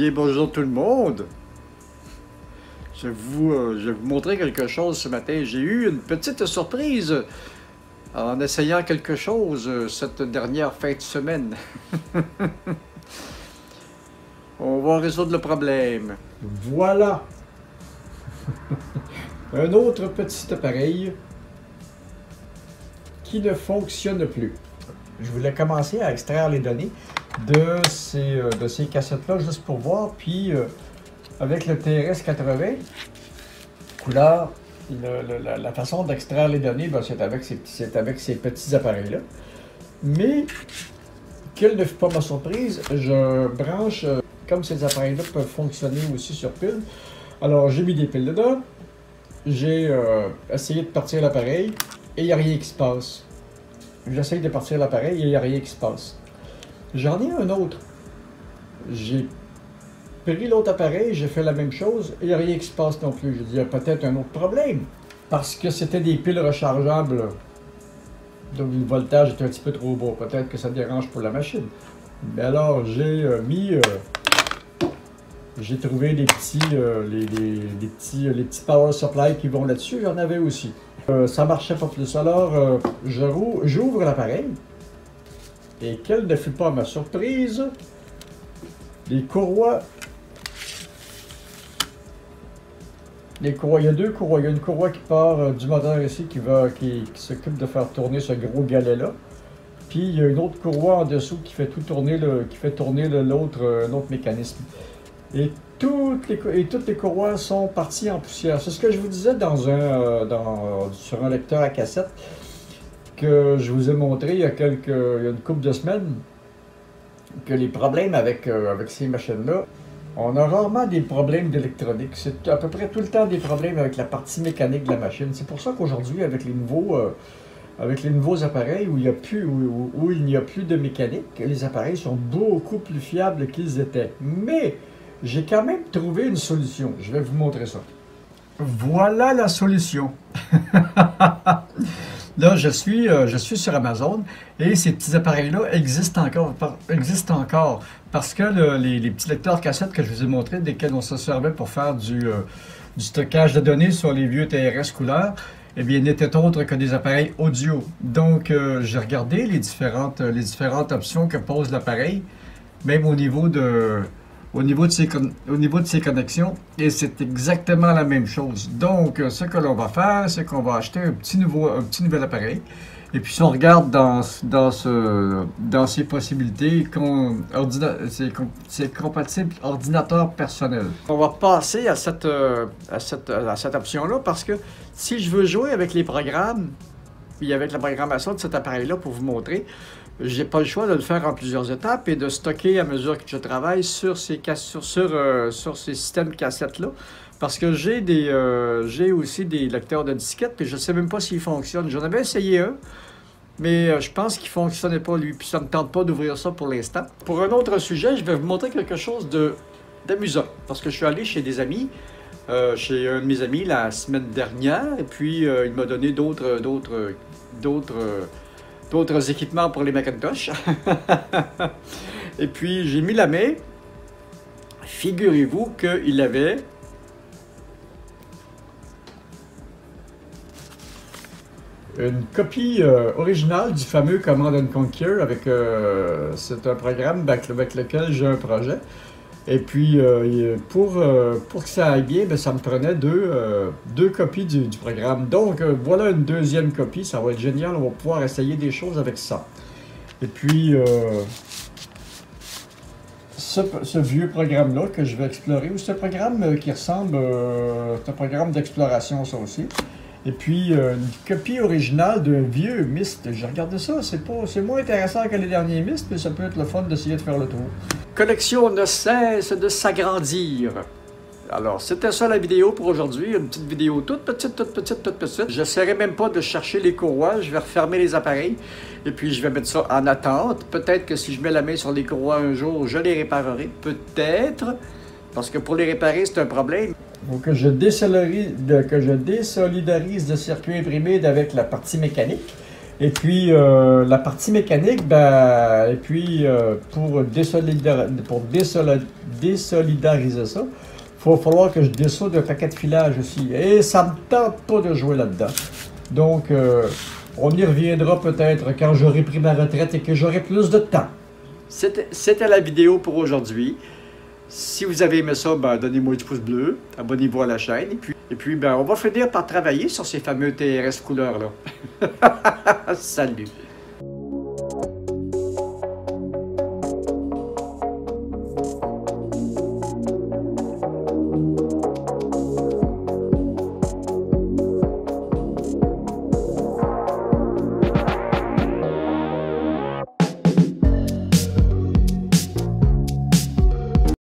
Bien, bonjour tout le monde. Je vais vous montrer quelque chose ce matin. J'ai eu une petite surprise en essayant quelque chose cette dernière fin de semaine. On va résoudre le problème. Voilà! Un autre petit appareil qui ne fonctionne plus. Je voulais commencer à extraire les données de ces cassettes-là juste pour voir. Puis avec le TRS-80, couleur, la façon d'extraire les données, ben, c'est avec ces petits appareils-là. Mais, quelle ne fut pas ma surprise, je branche, comme ces appareils-là peuvent fonctionner aussi sur pile. Alors, j'ai mis des piles dedans, j'ai essayé de partir l'appareil et il n'y a rien qui se passe. J'essaye de partir l'appareil et il n'y a rien qui se passe. J'en ai un autre. J'ai pris l'autre appareil, j'ai fait la même chose et il n'y a rien qui se passe non plus. Je dis, il y a peut-être un autre problème. Parce que c'était des piles rechargeables. Donc le voltage était un petit peu trop bas. Peut-être que ça dérange pour la machine. Mais alors, j'ai trouvé les petits power supply qui vont là-dessus. J'en avais aussi. Ça marchait pas plus. Alors, j'ouvre l'appareil. Et quelle ne fut pas ma surprise, les courroies. Il y a deux courroies. Il y a une courroie qui part du moteur ici qui s'occupe de faire tourner ce gros galet-là. Puis il y a une autre courroie en dessous qui fait tourner l'autre mécanisme. Et toutes les courroies sont parties en poussière. C'est ce que je vous disais sur un lecteur à cassette que je vous ai montré il y a une couple de semaines, que les problèmes avec ces machines-là, on a rarement des problèmes d'électronique. C'est à peu près tout le temps des problèmes avec la partie mécanique de la machine. C'est pour ça qu'aujourd'hui, avec les nouveaux appareils où il n'y a plus de mécanique, les appareils sont beaucoup plus fiables qu'ils étaient. Mais j'ai quand même trouvé une solution. Je vais vous montrer ça. Voilà la solution. Là, je suis sur Amazon et ces petits appareils-là existent encore parce que les petits lecteurs cassettes que je vous ai montrés, desquels on se servait pour faire du stockage de données sur les vieux TRS couleurs, eh bien, n'étaient autres que des appareils audio. Donc, j'ai regardé les différentes options que pose l'appareil, même au niveau de ses connexions, et c'est exactement la même chose. Donc, ce que l'on va faire, c'est qu'on va acheter un petit nouvel appareil. Et puis, si on regarde dans ses possibilités, c'est compatible ordinateur personnel. On va passer à cette option-là parce que si je veux jouer avec les programmes, puis avec la programmation de cet appareil-là pour vous montrer, j'ai pas le choix de le faire en plusieurs étapes et de stocker à mesure que je travaille sur ces systèmes cassettes-là. Parce que j'ai aussi des lecteurs de disquettes, puis je ne sais même pas s'ils fonctionnent. J'en avais essayé un, mais je pense qu'il ne fonctionnait pas, lui, puis ça ne me tente pas d'ouvrir ça pour l'instant. Pour un autre sujet, je vais vous montrer quelque chose d'amusant. Parce que je suis allé chez des amis, chez un de mes amis la semaine dernière, et puis il m'a donné d'autres équipements pour les Macintosh. Et puis, j'ai mis la main. Figurez-vous qu'il avait une copie originale du fameux Command & Conquer c'est un programme avec lequel j'ai un projet. Et puis, pour que ça aille bien, ben, ça me prenait deux copies du programme. Donc, voilà une deuxième copie. Ça va être génial. On va pouvoir essayer des choses avec ça. Et puis, ce vieux programme-là que je vais explorer, ou ce programme qui ressemble, c'est un programme d'exploration, ça aussi. Et puis, une copie originale d'un vieux Myst. J'ai regardé ça, c'est moins intéressant que les derniers Myst, mais ça peut être le fun d'essayer de faire le tour. Collection ne cesse de s'agrandir. Alors, c'était ça la vidéo pour aujourd'hui. Une petite vidéo toute petite. Je n'essaierai même pas de chercher les courroies. Je vais refermer les appareils. Et puis, je vais mettre ça en attente. Peut-être que si je mets la main sur les courroies un jour, je les réparerai. Peut-être. Parce que pour les réparer, c'est un problème. Donc, que je désolidarise le circuit imprimé avec la partie mécanique. Et puis, la partie mécanique, ben, et puis, pour désolidariser ça, il va falloir que je dessoude un paquet de filage aussi. Et ça ne me tente pas de jouer là-dedans. Donc, on y reviendra peut-être quand j'aurai pris ma retraite et que j'aurai plus de temps. C'était la vidéo pour aujourd'hui. Si vous avez aimé ça, ben, donnez-moi du pouce bleu, abonnez-vous à la chaîne. Et puis ben, on va finir par travailler sur ces fameux TRS couleurs-là. Salut!